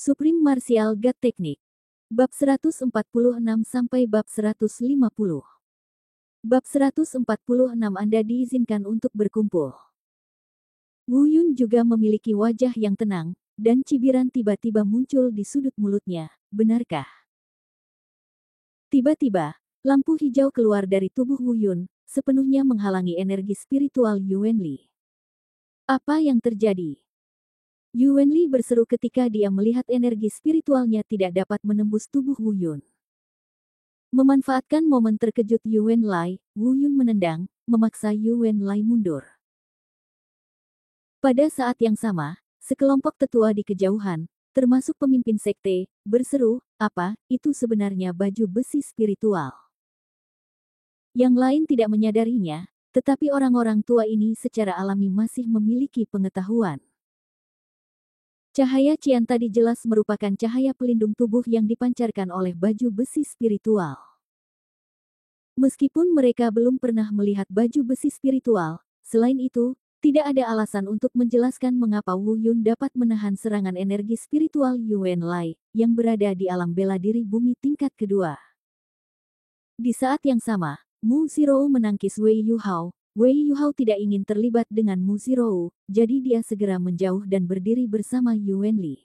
Supreme Martial God Technique. Bab 146 sampai bab 150. Bab 146 Anda diizinkan untuk berkumpul. Wu Yun juga memiliki wajah yang tenang, dan cibiran tiba-tiba muncul di sudut mulutnya. Benarkah? Tiba-tiba, lampu hijau keluar dari tubuh Wu Yun, sepenuhnya menghalangi energi spiritual Yuan Li. Apa yang terjadi? Yuan Li berseru ketika dia melihat energi spiritualnya tidak dapat menembus tubuh Wu Yun. Memanfaatkan momen terkejut Yuan Lai, Wu Yun menendang, memaksa Yuan Lai mundur. Pada saat yang sama, sekelompok tetua di kejauhan, termasuk pemimpin sekte, berseru, apa, itu sebenarnya baju besi spiritual. Yang lain tidak menyadarinya, tetapi orang-orang tua ini secara alami masih memiliki pengetahuan. Cahaya Cian tadi jelas merupakan cahaya pelindung tubuh yang dipancarkan oleh baju besi spiritual. Meskipun mereka belum pernah melihat baju besi spiritual, selain itu, tidak ada alasan untuk menjelaskan mengapa Wu Yun dapat menahan serangan energi spiritual Yuan Lai, yang berada di alam bela diri bumi tingkat kedua. Di saat yang sama, Mu Zirou menangkis Wei Yuhao. Wei Yuhao tidak ingin terlibat dengan Mu Zirou, jadi dia segera menjauh dan berdiri bersama Yuan Li.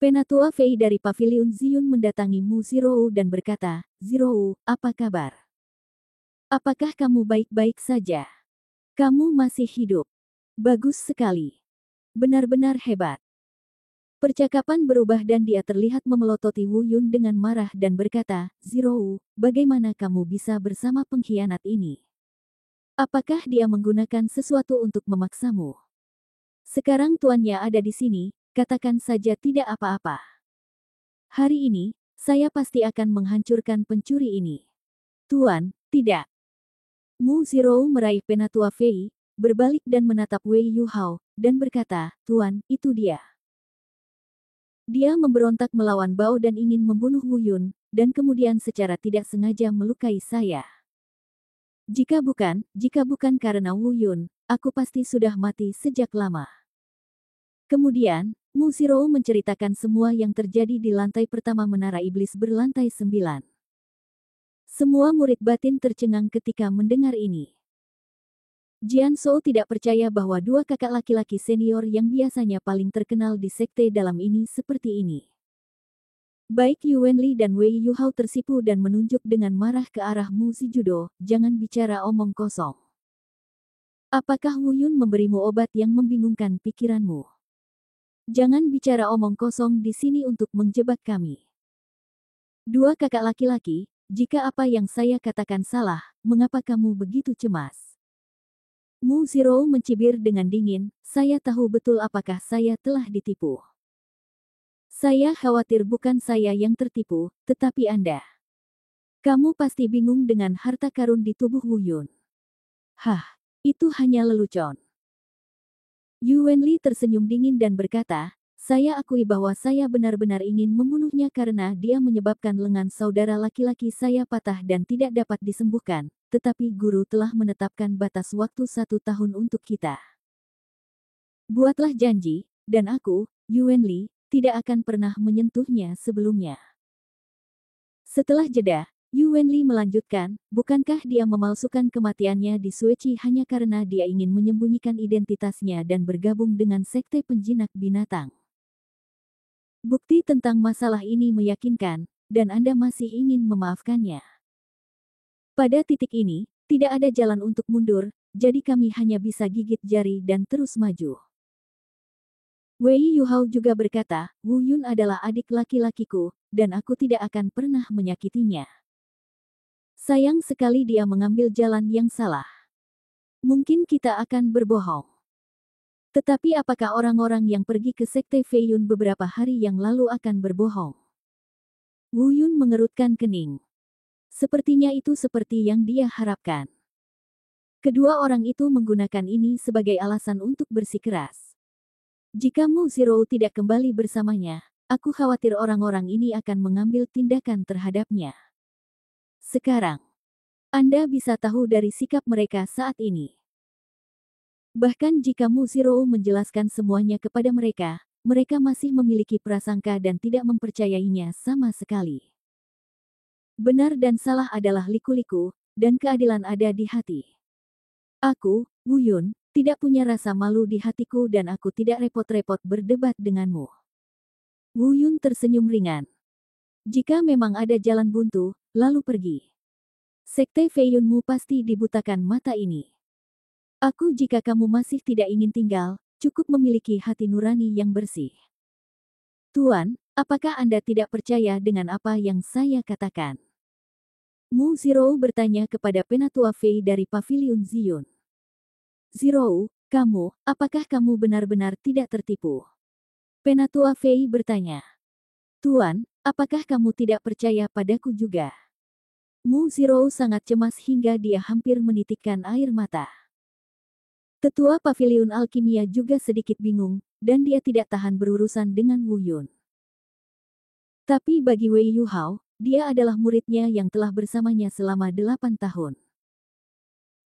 Penatua Fei dari Paviliun Ziyun mendatangi Mu Zirou dan berkata, Zirou, apa kabar? Apakah kamu baik-baik saja? Kamu masih hidup. Bagus sekali. Benar-benar hebat. Percakapan berubah dan dia terlihat memelototi Wu Yun dengan marah dan berkata, Zirou, bagaimana kamu bisa bersama pengkhianat ini? Apakah dia menggunakan sesuatu untuk memaksamu? Sekarang tuannya ada di sini, katakan saja tidak apa-apa. Hari ini, saya pasti akan menghancurkan pencuri ini. Tuan, tidak. Mu Zirou meraih Penatua Fei, berbalik dan menatap Wei Yuhao, dan berkata, Tuan, itu dia. Dia memberontak melawan Bao dan ingin membunuh Wu Yun, dan kemudian secara tidak sengaja melukai saya. Jika bukan karena Wu Yun, aku pasti sudah mati sejak lama. Kemudian, Mu Zirou menceritakan semua yang terjadi di lantai pertama Menara Iblis berlantai 9. Semua murid batin tercengang ketika mendengar ini. Jian Shou tidak percaya bahwa dua kakak laki-laki senior yang biasanya paling terkenal di sekte dalam ini seperti ini. Baik Yuan Li dan Wei Yuhao tersipu dan menunjuk dengan marah ke arah Mu Zijudo, jangan bicara omong kosong. Apakah Wu Yun memberimu obat yang membingungkan pikiranmu? Jangan bicara omong kosong di sini untuk menjebak kami. Dua kakak laki-laki, jika apa yang saya katakan salah, mengapa kamu begitu cemas? Mu Zirou mencibir dengan dingin, saya tahu betul apakah saya telah ditipu. Saya khawatir bukan saya yang tertipu, tetapi Anda. Kamu pasti bingung dengan harta karun di tubuh Wu Yun. Hah, itu hanya lelucon. Yuan Li tersenyum dingin dan berkata, saya akui bahwa saya benar-benar ingin membunuhnya karena dia menyebabkan lengan saudara laki-laki saya patah dan tidak dapat disembuhkan, tetapi guru telah menetapkan batas waktu 1 tahun untuk kita. Buatlah janji, dan aku, Yuan Li, tidak akan pernah menyentuhnya sebelumnya. Setelah jeda, Yuan Li melanjutkan, bukankah dia memalsukan kematiannya di Sueci hanya karena dia ingin menyembunyikan identitasnya dan bergabung dengan sekte penjinak binatang? Bukti tentang masalah ini meyakinkan, dan Anda masih ingin memaafkannya. Pada titik ini, tidak ada jalan untuk mundur, jadi kami hanya bisa gigit jari dan terus maju. Wei Yuhao juga berkata, Wu Yun adalah adik laki-lakiku, dan aku tidak akan pernah menyakitinya. Sayang sekali dia mengambil jalan yang salah. Mungkin kita akan berbohong. Tetapi apakah orang-orang yang pergi ke sekte Fei Yun beberapa hari yang lalu akan berbohong? Wu Yun mengerutkan kening. Sepertinya itu seperti yang dia harapkan. Kedua orang itu menggunakan ini sebagai alasan untuk bersikeras. Jika Mu Zirou tidak kembali bersamanya, aku khawatir orang-orang ini akan mengambil tindakan terhadapnya. Sekarang, Anda bisa tahu dari sikap mereka saat ini. Bahkan jika Mu Zirou menjelaskan semuanya kepada mereka, mereka masih memiliki prasangka dan tidak mempercayainya sama sekali. Benar dan salah adalah liku-liku, dan keadilan ada di hati. Aku, Wu Yun, tidak punya rasa malu di hatiku dan aku tidak repot-repot berdebat denganmu. Wu Yun tersenyum ringan. Jika memang ada jalan buntu, lalu pergi. Sekte Feiyunmu pasti dibutakan mata ini. Aku jika kamu masih tidak ingin tinggal, cukup memiliki hati nurani yang bersih. Tuan, apakah Anda tidak percaya dengan apa yang saya katakan? Mu Zirou bertanya kepada Penatua Fei dari Paviliun Ziyun. Zirou, kamu, apakah kamu benar-benar tidak tertipu? Penatua Fei bertanya. Tuan, apakah kamu tidak percaya padaku juga? Mu Zirou sangat cemas hingga dia hampir menitikkan air mata. Tetua Paviliun Alkimia juga sedikit bingung, dan dia tidak tahan berurusan dengan Wu Yun. Tapi bagi Wei Yuhao, dia adalah muridnya yang telah bersamanya selama 8 tahun.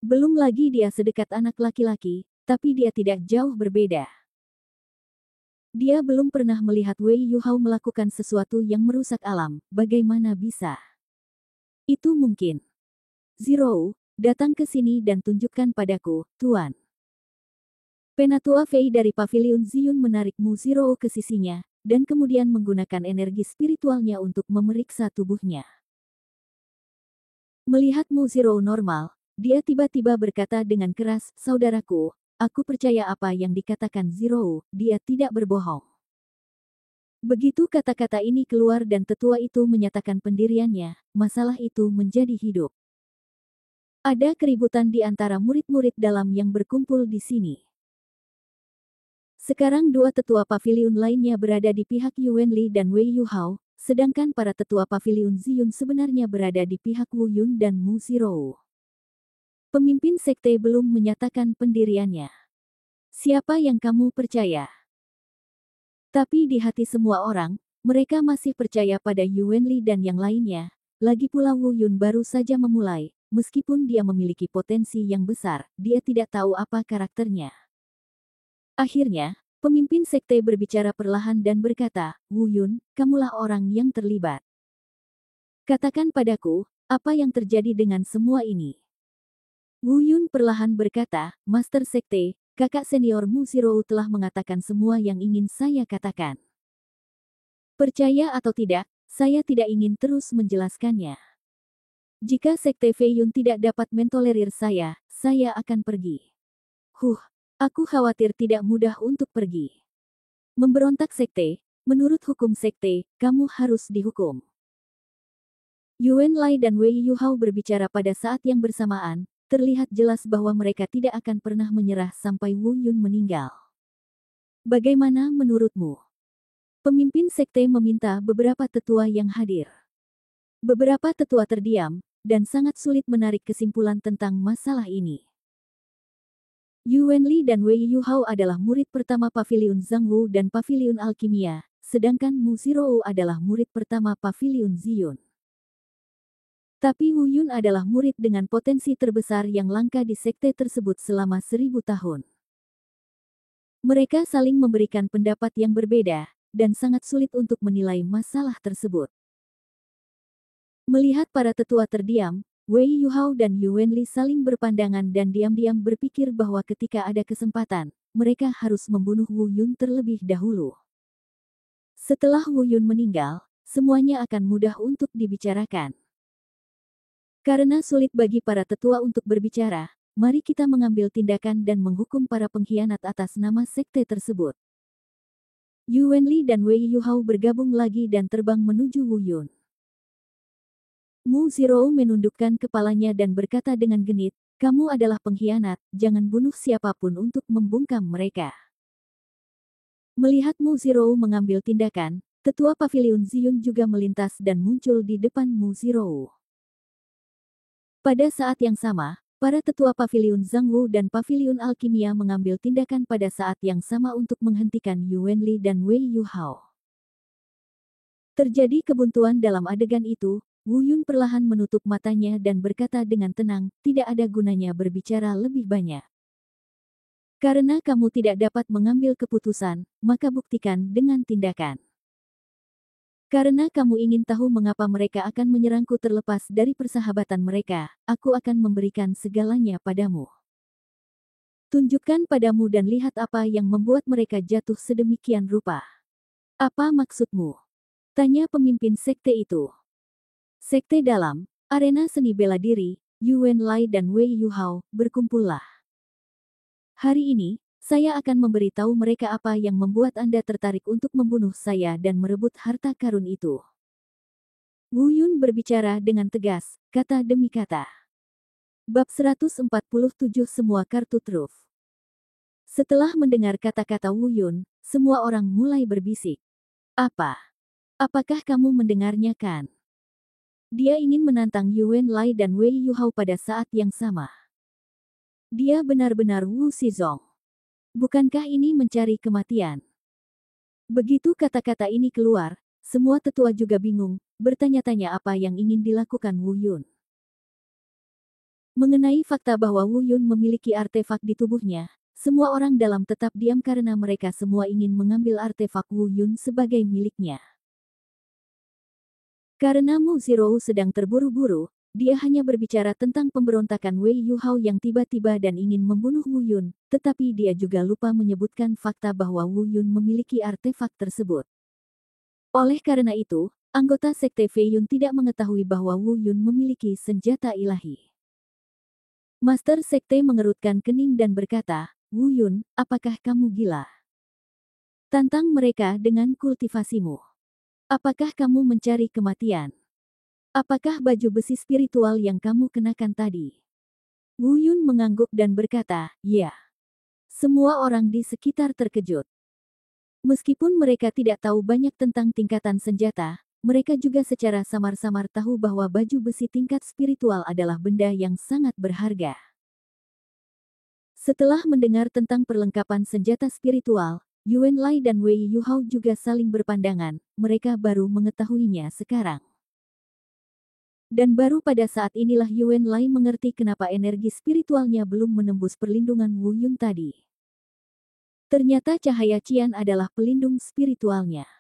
Belum lagi dia sedekat anak laki-laki, tapi dia tidak jauh berbeda. Dia belum pernah melihat Wei Yuhao melakukan sesuatu yang merusak alam, bagaimana bisa? Itu mungkin. Zirou, datang ke sini dan tunjukkan padaku, Tuan. Penatua Fei dari Paviliun Ziyun menarik Mu Zirou ke sisinya, dan kemudian menggunakan energi spiritualnya untuk memeriksa tubuhnya. Melihat Mu Zirou normal, dia tiba-tiba berkata dengan keras, saudaraku, aku percaya apa yang dikatakan Zirou, dia tidak berbohong. Begitu kata-kata ini keluar dan tetua itu menyatakan pendiriannya, masalah itu menjadi hidup. Ada keributan di antara murid-murid dalam yang berkumpul di sini. Sekarang dua tetua paviliun lainnya berada di pihak Yuan Li dan Wei Yuhao, sedangkan para tetua paviliun Ziyun sebenarnya berada di pihak Wu Yun dan Mu Zirou. Pemimpin sekte belum menyatakan pendiriannya. Siapa yang kamu percaya? Tapi di hati semua orang, mereka masih percaya pada Yuan Li dan yang lainnya. Lagi pula Wu Yun baru saja memulai, meskipun dia memiliki potensi yang besar, dia tidak tahu apa karakternya. Akhirnya, pemimpin sekte berbicara perlahan dan berkata, Wu Yun, kamulah orang yang terlibat. Katakan padaku, apa yang terjadi dengan semua ini? Wu Yun perlahan berkata, Master Sekte, kakak senior Mu Zirou telah mengatakan semua yang ingin saya katakan. Percaya atau tidak, saya tidak ingin terus menjelaskannya. Jika Sekte Feiyun tidak dapat mentolerir saya akan pergi. Aku khawatir tidak mudah untuk pergi. Memberontak sekte, menurut hukum sekte, kamu harus dihukum. Yuan Lai dan Wei Yuhao berbicara pada saat yang bersamaan, terlihat jelas bahwa mereka tidak akan pernah menyerah sampai Wu Yun meninggal. Bagaimana menurutmu? Pemimpin sekte meminta beberapa tetua yang hadir. Beberapa tetua terdiam, dan sangat sulit menarik kesimpulan tentang masalah ini. Yuan Li dan Wei Yuhao adalah murid pertama Paviliun Zhangwu dan Paviliun Alkimia, sedangkan Mu Zirou adalah murid pertama Paviliun Ziyun. Tapi Wu Yun adalah murid dengan potensi terbesar yang langka di sekte tersebut selama 1000 tahun. Mereka saling memberikan pendapat yang berbeda, dan sangat sulit untuk menilai masalah tersebut. Melihat para tetua terdiam, Wei Yuhao dan Yuan Li saling berpandangan dan diam-diam berpikir bahwa ketika ada kesempatan, mereka harus membunuh Wu Yun terlebih dahulu. Setelah Wu Yun meninggal, semuanya akan mudah untuk dibicarakan. Karena sulit bagi para tetua untuk berbicara, mari kita mengambil tindakan dan menghukum para pengkhianat atas nama sekte tersebut. Yuan Li dan Wei Yuhao bergabung lagi dan terbang menuju Wu Yun. Mu Zirou menundukkan kepalanya dan berkata dengan genit, kamu adalah pengkhianat, jangan bunuh siapapun untuk membungkam mereka. Melihat Mu Zirou mengambil tindakan, tetua Paviliun Ziyun juga melintas dan muncul di depan Mu Zirou. Pada saat yang sama, para tetua Paviliun Zhangwu dan Paviliun Alkimia mengambil tindakan pada saat yang sama untuk menghentikan Yuan Li dan Wei Yuhao. Terjadi kebuntuan dalam adegan itu. Wu Yun perlahan menutup matanya dan berkata dengan tenang, tidak ada gunanya berbicara lebih banyak. Karena kamu tidak dapat mengambil keputusan, maka buktikan dengan tindakan. Karena kamu ingin tahu mengapa mereka akan menyerangku terlepas dari persahabatan mereka, aku akan memberikan segalanya padamu. Tunjukkan padamu dan lihat apa yang membuat mereka jatuh sedemikian rupa. Apa maksudmu? Tanya pemimpin sekte itu. Sekte dalam, arena seni bela diri, Yuan Lai dan Wei Yuhao, berkumpullah. Hari ini, saya akan memberitahu mereka apa yang membuat Anda tertarik untuk membunuh saya dan merebut harta karun itu. Wu Yun berbicara dengan tegas, kata demi kata. Bab 147 Semua kartu truf. Setelah mendengar kata-kata Wu Yun, semua orang mulai berbisik. Apa? Apakah kamu mendengarnya kan? Dia ingin menantang Yuan Lai dan Wei Yuhao pada saat yang sama. Dia benar-benar Wu Shizong. Bukankah ini mencari kematian? Begitu kata-kata ini keluar, semua tetua juga bingung, bertanya-tanya apa yang ingin dilakukan Wu Yun. Mengenai fakta bahwa Wu Yun memiliki artefak di tubuhnya, semua orang dalam tetap diam karena mereka semua ingin mengambil artefak Wu Yun sebagai miliknya. Karena Mu Zirou sedang terburu-buru, dia hanya berbicara tentang pemberontakan Wei Yuhao yang tiba-tiba dan ingin membunuh Wu Yun, tetapi dia juga lupa menyebutkan fakta bahwa Wu Yun memiliki artefak tersebut. Oleh karena itu, anggota sekte Fei Yun tidak mengetahui bahwa Wu Yun memiliki senjata ilahi. Master sekte mengerutkan kening dan berkata, Wu Yun, apakah kamu gila? Tantang mereka dengan kultivasimu. Apakah kamu mencari kematian? Apakah baju besi spiritual yang kamu kenakan tadi? Wu Yun mengangguk dan berkata, ya. Semua orang di sekitar terkejut. Meskipun mereka tidak tahu banyak tentang tingkatan senjata, mereka juga secara samar-samar tahu bahwa baju besi tingkat spiritual adalah benda yang sangat berharga. Setelah mendengar tentang perlengkapan senjata spiritual, Yuan Lai dan Wei Yuhao juga saling berpandangan, mereka baru mengetahuinya sekarang. Dan baru pada saat inilah Yuan Lai mengerti kenapa energi spiritualnya belum menembus perlindungan Wu Yun tadi. Ternyata cahaya Qian adalah pelindung spiritualnya.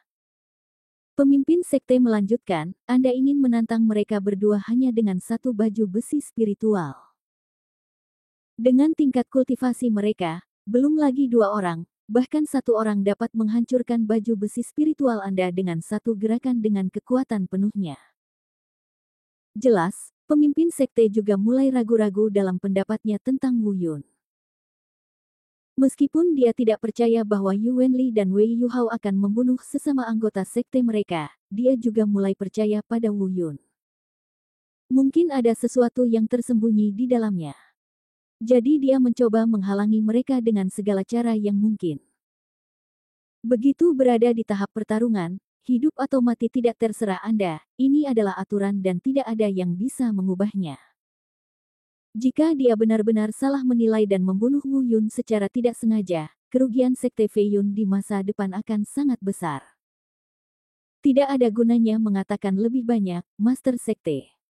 Pemimpin sekte melanjutkan, Anda ingin menantang mereka berdua hanya dengan satu baju besi spiritual. Dengan tingkat kultivasi mereka, belum lagi dua orang, bahkan satu orang dapat menghancurkan baju besi spiritual Anda dengan satu gerakan dengan kekuatan penuhnya. Jelas, pemimpin sekte juga mulai ragu-ragu dalam pendapatnya tentang Wu Yun. Meskipun dia tidak percaya bahwa Yuan Li dan Wei Yuhao akan membunuh sesama anggota sekte mereka, dia juga mulai percaya pada Wu Yun. Mungkin ada sesuatu yang tersembunyi di dalamnya. Jadi dia mencoba menghalangi mereka dengan segala cara yang mungkin. Begitu berada di tahap pertarungan, hidup atau mati tidak terserah Anda, ini adalah aturan dan tidak ada yang bisa mengubahnya. Jika dia benar-benar salah menilai dan membunuh Wu Yun secara tidak sengaja, kerugian sekte Fei Yun di masa depan akan sangat besar. Tidak ada gunanya mengatakan lebih banyak, Master Sekte.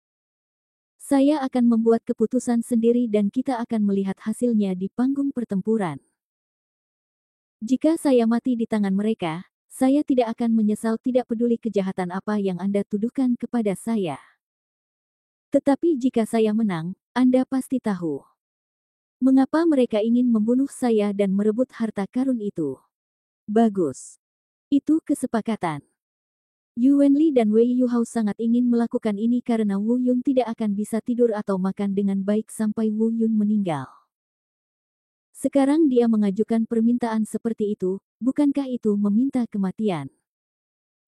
Saya akan membuat keputusan sendiri dan kita akan melihat hasilnya di panggung pertempuran. Jika saya mati di tangan mereka, saya tidak akan menyesal tidak peduli kejahatan apa yang Anda tuduhkan kepada saya. Tetapi jika saya menang, Anda pasti tahu mengapa mereka ingin membunuh saya dan merebut harta karun itu. Bagus. Itu kesepakatan. Yuan Li dan Wei Yuhao sangat ingin melakukan ini karena Wu Yun tidak akan bisa tidur atau makan dengan baik sampai Wu Yun meninggal. Sekarang dia mengajukan permintaan seperti itu, bukankah itu meminta kematian?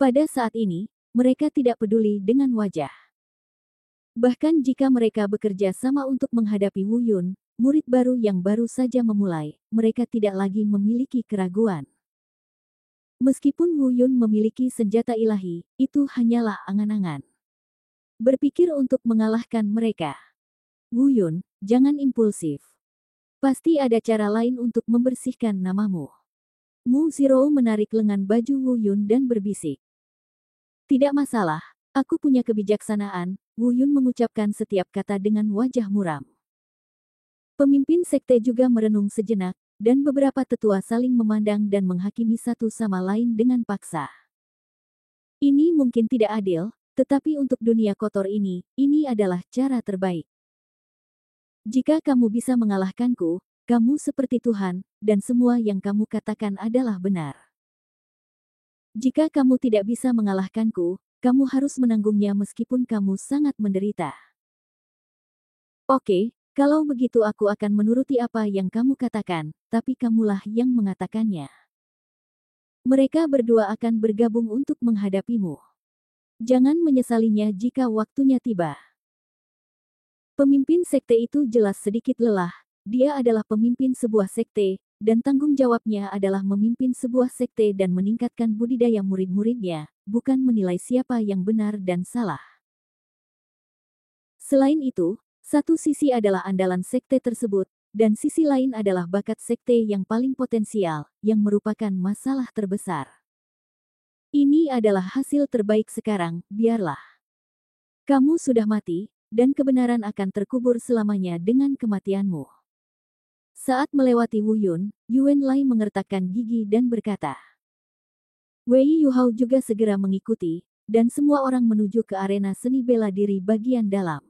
Pada saat ini, mereka tidak peduli dengan wajah. Bahkan jika mereka bekerja sama untuk menghadapi Wu Yun, murid baru yang baru saja memulai, mereka tidak lagi memiliki keraguan. Meskipun Wu Yun memiliki senjata ilahi, itu hanyalah angan-angan. Berpikir untuk mengalahkan mereka. Wu Yun, jangan impulsif. Pasti ada cara lain untuk membersihkan namamu. Mu Zirou menarik lengan baju Wu Yun dan berbisik. Tidak masalah, aku punya kebijaksanaan, Wu Yun mengucapkan setiap kata dengan wajah muram. Pemimpin sekte juga merenung sejenak, dan beberapa tetua saling memandang dan menghakimi satu sama lain dengan paksa. Ini mungkin tidak adil, tetapi untuk dunia kotor ini adalah cara terbaik. Jika kamu bisa mengalahkanku, kamu seperti Tuhan, dan semua yang kamu katakan adalah benar. Jika kamu tidak bisa mengalahkanku, kamu harus menanggungnya meskipun kamu sangat menderita. Oke, kalau begitu aku akan menuruti apa yang kamu katakan, tapi kamulah yang mengatakannya. Mereka berdua akan bergabung untuk menghadapimu. Jangan menyesalinya jika waktunya tiba. Pemimpin sekte itu jelas sedikit lelah, dia adalah pemimpin sebuah sekte, dan tanggung jawabnya adalah memimpin sebuah sekte dan meningkatkan budidaya murid-muridnya, bukan menilai siapa yang benar dan salah. Selain itu, satu sisi adalah andalan sekte tersebut, dan sisi lain adalah bakat sekte yang paling potensial, yang merupakan masalah terbesar. Ini adalah hasil terbaik sekarang, biarlah. Kamu sudah mati, dan kebenaran akan terkubur selamanya dengan kematianmu. Saat melewati Wu Yun, Yuan Lai mengertakkan gigi dan berkata. Wei Yuhao juga segera mengikuti, dan semua orang menuju ke arena seni bela diri bagian dalam.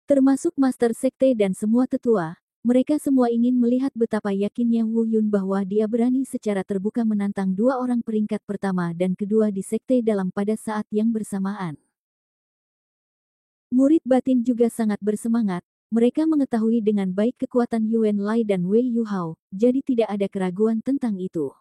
Termasuk Master Sekte dan semua tetua, mereka semua ingin melihat betapa yakinnya Wu Yun bahwa dia berani secara terbuka menantang dua orang peringkat pertama dan kedua di sekte dalam pada saat yang bersamaan. Murid batin juga sangat bersemangat, mereka mengetahui dengan baik kekuatan Yuan Lai dan Wei Yuhao, jadi tidak ada keraguan tentang itu.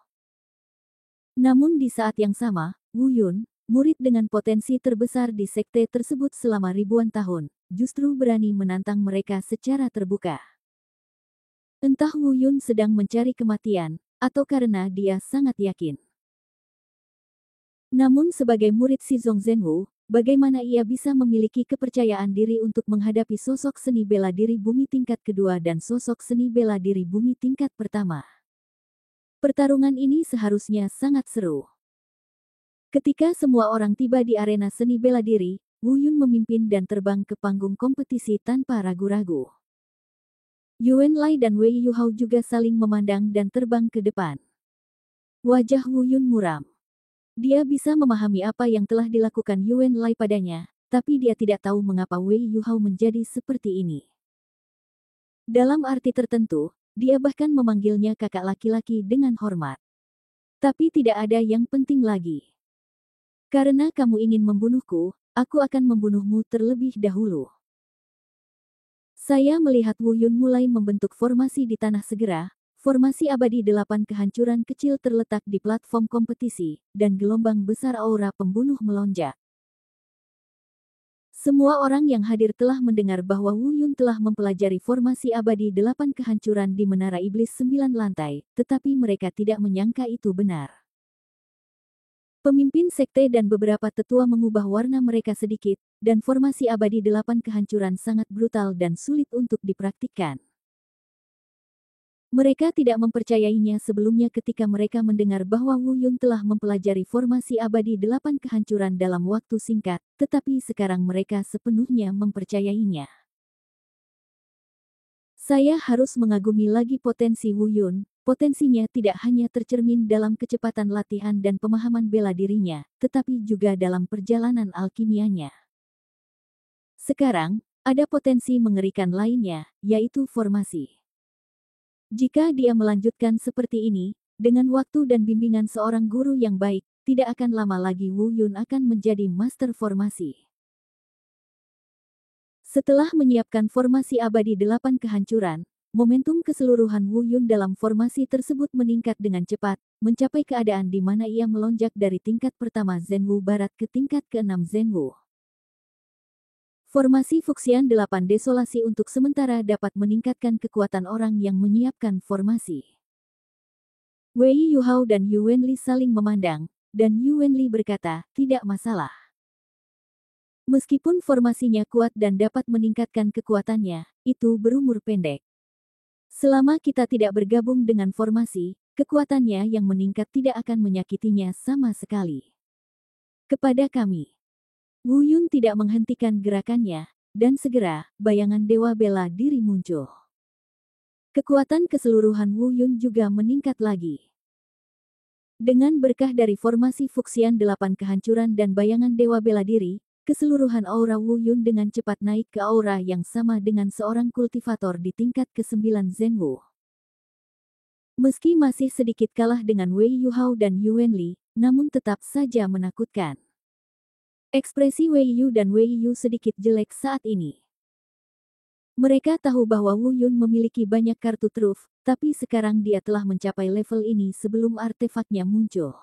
Namun di saat yang sama, Wu Yun, murid dengan potensi terbesar di sekte tersebut selama ribuan tahun, justru berani menantang mereka secara terbuka. Entah Wu Yun sedang mencari kematian, atau karena dia sangat yakin. Namun sebagai murid si Zhongzhenwu, bagaimana ia bisa memiliki kepercayaan diri untuk menghadapi sosok seni bela diri bumi tingkat kedua dan sosok seni bela diri bumi tingkat pertama? Pertarungan ini seharusnya sangat seru. Ketika semua orang tiba di arena seni bela diri, Wu Yun memimpin dan terbang ke panggung kompetisi tanpa ragu-ragu. Yuan Lai dan Wei Yuhao juga saling memandang dan terbang ke depan. Wajah Wu Yun muram. Dia bisa memahami apa yang telah dilakukan Yuan Lai padanya, tapi dia tidak tahu mengapa Wei Yuhao menjadi seperti ini. Dalam arti tertentu, dia bahkan memanggilnya kakak laki-laki dengan hormat. Tapi tidak ada yang penting lagi. Karena kamu ingin membunuhku, aku akan membunuhmu terlebih dahulu. Saya melihat Wu Yun mulai membentuk formasi di tanah segera. Formasi abadi 8 kehancuran kecil terletak di platform kompetisi, dan gelombang besar aura pembunuh melonjak. Semua orang yang hadir telah mendengar bahwa Wu Yun telah mempelajari formasi abadi 8 kehancuran di Menara Iblis 9 lantai, tetapi mereka tidak menyangka itu benar. Pemimpin sekte dan beberapa tetua mengubah warna mereka sedikit, dan formasi abadi 8 kehancuran sangat brutal dan sulit untuk dipraktikkan. Mereka tidak mempercayainya sebelumnya ketika mereka mendengar bahwa Wu Yun telah mempelajari formasi abadi 8 kehancuran dalam waktu singkat, tetapi sekarang mereka sepenuhnya mempercayainya. Saya harus mengagumi lagi potensi Wu Yun, potensinya tidak hanya tercermin dalam kecepatan latihan dan pemahaman bela dirinya, tetapi juga dalam perjalanan alkimianya. Sekarang, ada potensi mengerikan lainnya, yaitu formasi. Jika dia melanjutkan seperti ini, dengan waktu dan bimbingan seorang guru yang baik, tidak akan lama lagi Wu Yun akan menjadi master formasi. Setelah menyiapkan formasi abadi 8 kehancuran, momentum keseluruhan Wu Yun dalam formasi tersebut meningkat dengan cepat, mencapai keadaan di mana ia melonjak dari tingkat pertama Zhenwu Barat ke tingkat ke-6 Zhenwu. Formasi Fuxian 8 Desolasi untuk sementara dapat meningkatkan kekuatan orang yang menyiapkan formasi. Wei Yuhao dan Yuan Li saling memandang, dan Yuan Li berkata, tidak masalah. Meskipun formasinya kuat dan dapat meningkatkan kekuatannya, itu berumur pendek. Selama kita tidak bergabung dengan formasi, kekuatannya yang meningkat tidak akan menyakitinya sama sekali. Kepada kami. Wu Yun tidak menghentikan gerakannya, dan segera, bayangan dewa bela diri muncul. Kekuatan keseluruhan Wu Yun juga meningkat lagi. Dengan berkah dari formasi Fuxian 8 kehancuran dan bayangan dewa bela diri, keseluruhan aura Wu Yun dengan cepat naik ke aura yang sama dengan seorang kultivator di tingkat ke-9 Zhenwu. Meski masih sedikit kalah dengan Wei Yuhao dan Yuan Li, namun tetap saja menakutkan. Ekspresi Wei Yu dan Wei Yu sedikit jelek saat ini. Mereka tahu bahwa Wu Yun memiliki banyak kartu truf, tapi sekarang dia telah mencapai level ini sebelum artefaknya muncul.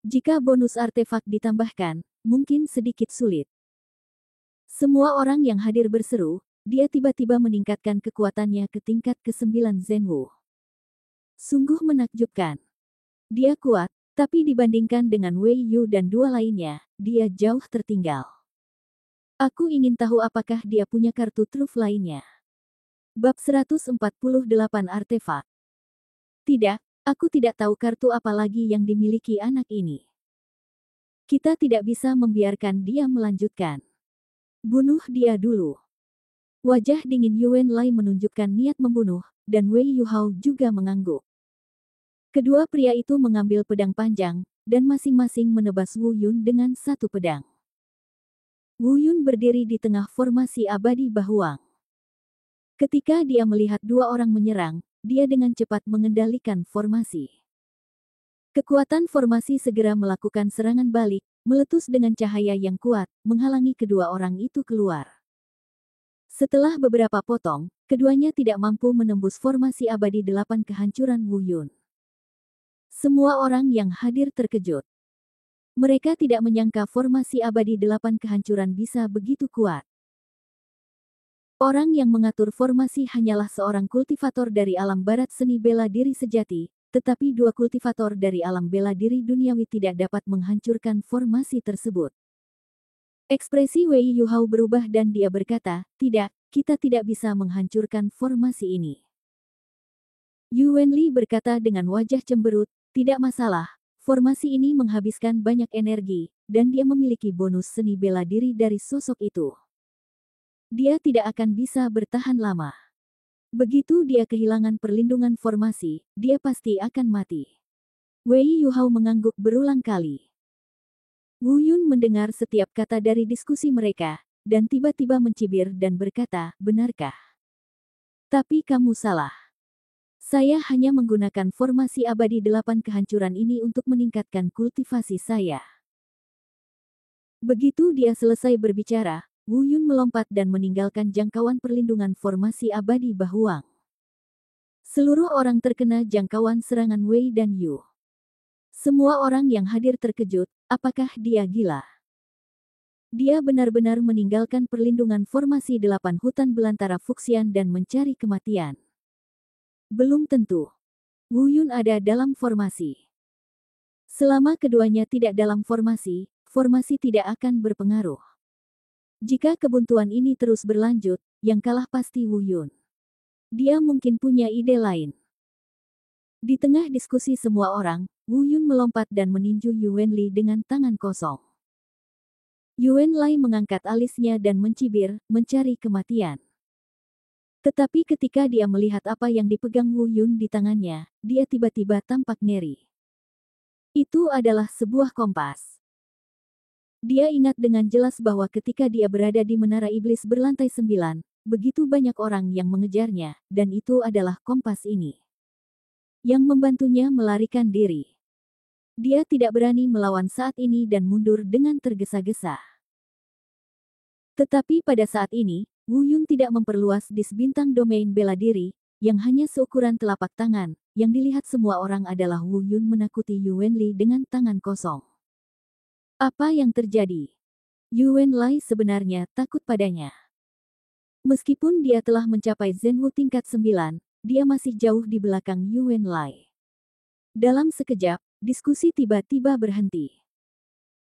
Jika bonus artefak ditambahkan, mungkin sedikit sulit. Semua orang yang hadir berseru, dia tiba-tiba meningkatkan kekuatannya ke tingkat ke-9 Zhenwu. Sungguh menakjubkan. Dia kuat, tapi dibandingkan dengan Wei Yu dan dua lainnya, dia jauh tertinggal. Aku ingin tahu apakah dia punya kartu truf lainnya. Bab 148 Artefak. Tidak, aku tidak tahu kartu apa lagi yang dimiliki anak ini. Kita tidak bisa membiarkan dia melanjutkan. Bunuh dia dulu. Wajah dingin Yuan Lai menunjukkan niat membunuh, dan Wei Yuhao juga mengangguk. Kedua pria itu mengambil pedang panjang, dan masing-masing menebas Wu Yun dengan satu pedang. Wu Yun berdiri di tengah formasi abadi Bahuang. Ketika dia melihat dua orang menyerang, dia dengan cepat mengendalikan formasi. Kekuatan formasi segera melakukan serangan balik, meletus dengan cahaya yang kuat, menghalangi kedua orang itu keluar. Setelah beberapa potong, keduanya tidak mampu menembus formasi abadi 8 kehancuran Wu Yun. Semua orang yang hadir terkejut. Mereka tidak menyangka formasi abadi 8 kehancuran bisa begitu kuat. Orang yang mengatur formasi hanyalah seorang kultivator dari alam barat seni bela diri sejati, tetapi dua kultivator dari alam bela diri duniawi tidak dapat menghancurkan formasi tersebut. Ekspresi Wei Yuhao berubah dan dia berkata, "Tidak, kita tidak bisa menghancurkan formasi ini." Yuan Li berkata dengan wajah cemberut, "Tidak masalah. Formasi ini menghabiskan banyak energi, dan dia memiliki bonus seni bela diri dari sosok itu. Dia tidak akan bisa bertahan lama. Begitu dia kehilangan perlindungan formasi, dia pasti akan mati." Wei Yuhao mengangguk berulang kali. Wu Yun mendengar setiap kata dari diskusi mereka, dan tiba-tiba mencibir dan berkata, "Benarkah? Tapi kamu salah. Saya hanya menggunakan formasi abadi 8 kehancuran ini untuk meningkatkan kultivasi saya." Begitu dia selesai berbicara, Wu Yun melompat dan meninggalkan jangkauan perlindungan formasi abadi Bahuang. Seluruh orang terkena jangkauan serangan Wei dan Yu. Semua orang yang hadir terkejut, apakah dia gila? Dia benar-benar meninggalkan perlindungan formasi 8 hutan belantara Fuxian dan mencari kematian. Belum tentu. Wu Yun ada dalam formasi. Selama keduanya tidak dalam formasi, formasi tidak akan berpengaruh. Jika kebuntuan ini terus berlanjut, yang kalah pasti Wu Yun. Dia mungkin punya ide lain. Di tengah diskusi semua orang, Wu Yun melompat dan meninju Yuan Li dengan tangan kosong. Yuan Lai mengangkat alisnya dan mencibir, mencari kematian. Tetapi ketika dia melihat apa yang dipegang Wu Yun di tangannya, dia tiba-tiba tampak ngeri. Itu adalah sebuah kompas. Dia ingat dengan jelas bahwa ketika dia berada di Menara Iblis berlantai 9, begitu banyak orang yang mengejarnya, dan itu adalah kompas ini yang membantunya melarikan diri. Dia tidak berani melawan saat ini dan mundur dengan tergesa-gesa. Tetapi pada saat ini, Wu Yun tidak memperluas dis bintang domain bela diri, yang hanya seukuran telapak tangan. Yang dilihat semua orang adalah Wu Yun menakuti Yuan Li dengan tangan kosong. Apa yang terjadi? Yuan Lai sebenarnya takut padanya. Meskipun dia telah mencapai Zhenwu tingkat 9, dia masih jauh di belakang Yuan Lai. Dalam sekejap, diskusi tiba-tiba berhenti.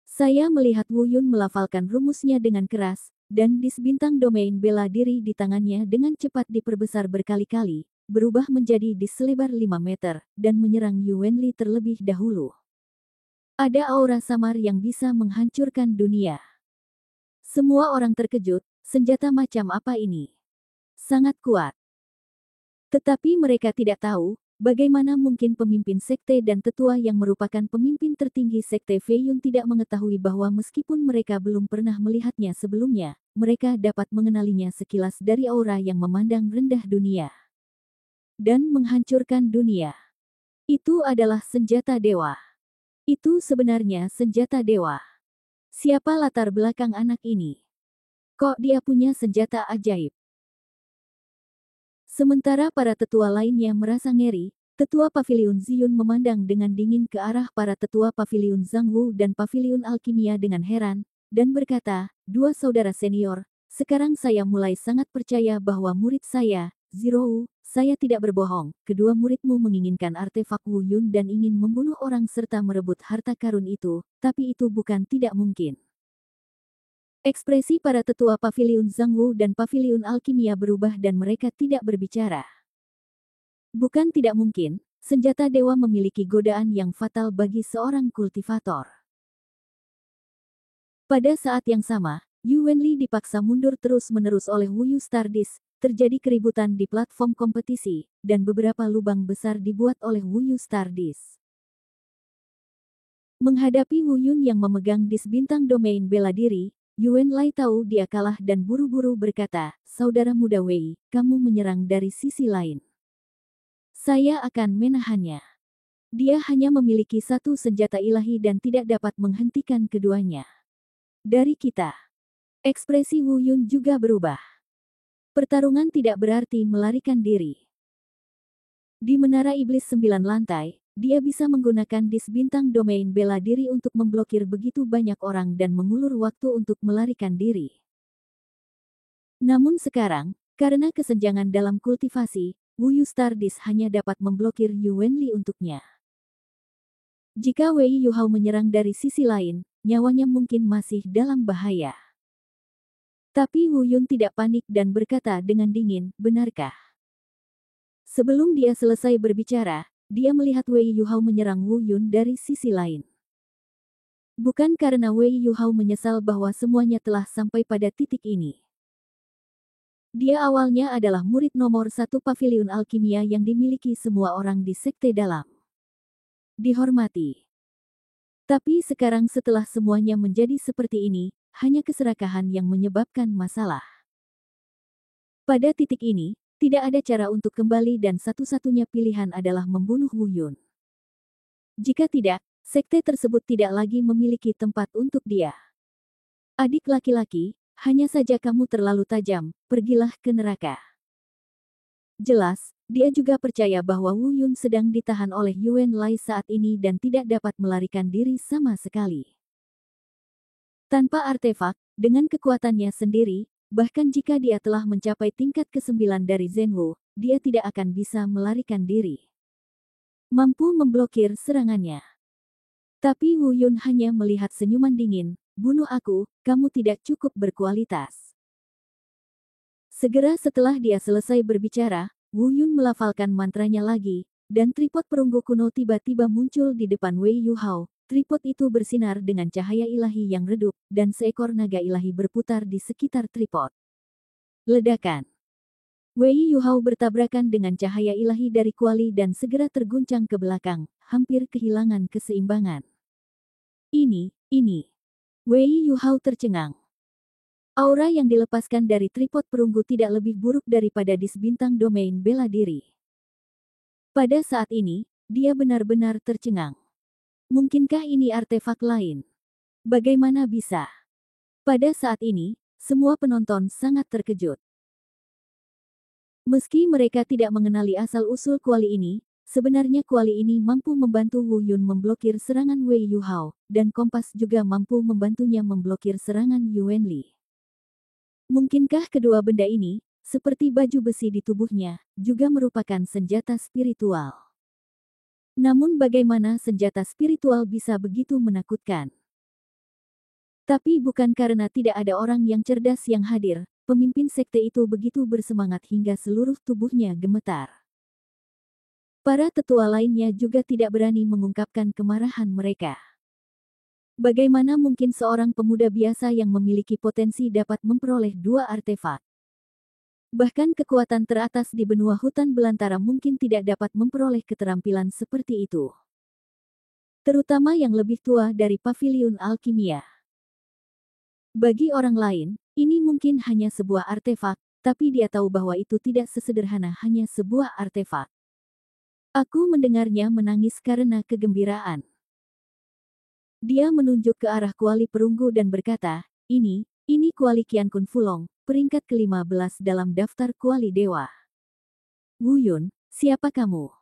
Saya melihat Wu Yun melafalkan rumusnya dengan keras, dan dis bintang domain bela diri di tangannya dengan cepat diperbesar berkali-kali, berubah menjadi dis selebar 5 meter, dan menyerang Yuan Li terlebih dahulu. Ada aura samar yang bisa menghancurkan dunia. Semua orang terkejut, senjata macam apa ini? Sangat kuat. Tetapi mereka tidak tahu, bagaimana mungkin pemimpin sekte dan tetua yang merupakan pemimpin tertinggi sekte Feiyun tidak mengetahui bahwa meskipun mereka belum pernah melihatnya sebelumnya, mereka dapat mengenalinya sekilas dari aura yang memandang rendah dunia dan menghancurkan dunia. Itu adalah senjata dewa. Itu sebenarnya senjata dewa. Siapa latar belakang anak ini? Kok dia punya senjata ajaib? Sementara para tetua lainnya merasa ngeri, tetua paviliun Ziyun memandang dengan dingin ke arah para tetua paviliun Zhangwu dan paviliun alkimia dengan heran, dan berkata, "Dua saudara senior, sekarang saya mulai sangat percaya bahwa murid saya, Zhou, saya tidak berbohong, kedua muridmu menginginkan artefak Wu Yun dan ingin membunuh orang serta merebut harta karun itu, tapi itu bukan tidak mungkin." Ekspresi para tetua paviliun Zhangwu dan paviliun alkimia berubah dan mereka tidak berbicara. Bukan tidak mungkin, senjata dewa memiliki godaan yang fatal bagi seorang kultivator. Pada saat yang sama, Yu Wenli dipaksa mundur terus-menerus oleh Wu Yu Stardust, terjadi keributan di platform kompetisi, dan beberapa lubang besar dibuat oleh Wu Yu Stardust. Menghadapi Wu Yun yang memegang dis bintang domain bela diri, Yuan Lai tahu dia kalah dan buru-buru berkata, "Saudara muda Wei, kamu menyerang dari sisi lain. Saya akan menahannya. Dia hanya memiliki satu senjata ilahi dan tidak dapat menghentikan keduanya." Dari kita. Ekspresi Wu Yun juga berubah. Pertarungan tidak berarti melarikan diri. Di Menara Iblis 9 lantai, dia bisa menggunakan dis bintang domain bela diri untuk memblokir begitu banyak orang dan mengulur waktu untuk melarikan diri. Namun sekarang, karena kesenjangan dalam kultivasi, Wu Yu Stardust hanya dapat memblokir Yu Wenli untuknya. Jika Wei Yuhao menyerang dari sisi lain, nyawanya mungkin masih dalam bahaya. Tapi Wu Yun tidak panik dan berkata dengan dingin, "Benarkah?" Sebelum dia selesai berbicara, dia melihat Wei Yuhao menyerang Wu Yun dari sisi lain. Bukan karena Wei Yuhao menyesal bahwa semuanya telah sampai pada titik ini. Dia awalnya adalah murid nomor 1 paviliun alkimia yang dimiliki semua orang di sekte dalam. Dihormati. Tapi sekarang setelah semuanya menjadi seperti ini, hanya keserakahan yang menyebabkan masalah. Pada titik ini, tidak ada cara untuk kembali dan satu-satunya pilihan adalah membunuh Wu Yun. Jika tidak, sekte tersebut tidak lagi memiliki tempat untuk dia. Adik laki-laki, hanya saja kamu terlalu tajam, pergilah ke neraka. Jelas, dia juga percaya bahwa Wu Yun sedang ditahan oleh Yuan Lai saat ini dan tidak dapat melarikan diri sama sekali. Tanpa artefak, dengan kekuatannya sendiri, bahkan jika dia telah mencapai tingkat ke-9 dari Zhenwu, dia tidak akan bisa melarikan diri. Mampu memblokir serangannya. Tapi Wu Yun hanya melihat senyuman dingin, "Bunuh aku, kamu tidak cukup berkualitas." Segera setelah dia selesai berbicara, Wu Yun melafalkan mantranya lagi, dan tripod perunggu kuno tiba-tiba muncul di depan Wei Yuhao. Tripod itu bersinar dengan cahaya ilahi yang redup, dan seekor naga ilahi berputar di sekitar tripod. Ledakan. Wei Yuhao bertabrakan dengan cahaya ilahi dari kuali dan segera terguncang ke belakang, hampir kehilangan keseimbangan. Ini. Wei Yuhao tercengang. Aura yang dilepaskan dari tripod perunggu tidak lebih buruk daripada dis bintang domain bela diri. Pada saat ini, dia benar-benar tercengang. Mungkinkah ini artefak lain? Bagaimana bisa? Pada saat ini, semua penonton sangat terkejut. Meski mereka tidak mengenali asal-usul kuali ini, sebenarnya kuali ini mampu membantu Wu Yun memblokir serangan Wei Yuhao, dan Kompas juga mampu membantunya memblokir serangan Yuan Li. Mungkinkah kedua benda ini, seperti baju besi di tubuhnya, juga merupakan senjata spiritual? Namun bagaimana senjata spiritual bisa begitu menakutkan? Tapi bukan karena tidak ada orang yang cerdas yang hadir, pemimpin sekte itu begitu bersemangat hingga seluruh tubuhnya gemetar. Para tetua lainnya juga tidak berani mengungkapkan kemarahan mereka. Bagaimana mungkin seorang pemuda biasa yang memiliki potensi dapat memperoleh dua artefak? Bahkan kekuatan teratas di benua hutan belantara mungkin tidak dapat memperoleh keterampilan seperti itu. Terutama yang lebih tua dari paviliun alkimia. Bagi orang lain, ini mungkin hanya sebuah artefak, tapi dia tahu bahwa itu tidak sesederhana hanya sebuah artefak. Aku mendengarnya menangis karena kegembiraan. Dia menunjuk ke arah kuali perunggu dan berkata, ini kuali Qian Kun Fulong, peringkat ke-15 dalam daftar kuali dewa. Wu Yun, siapa kamu?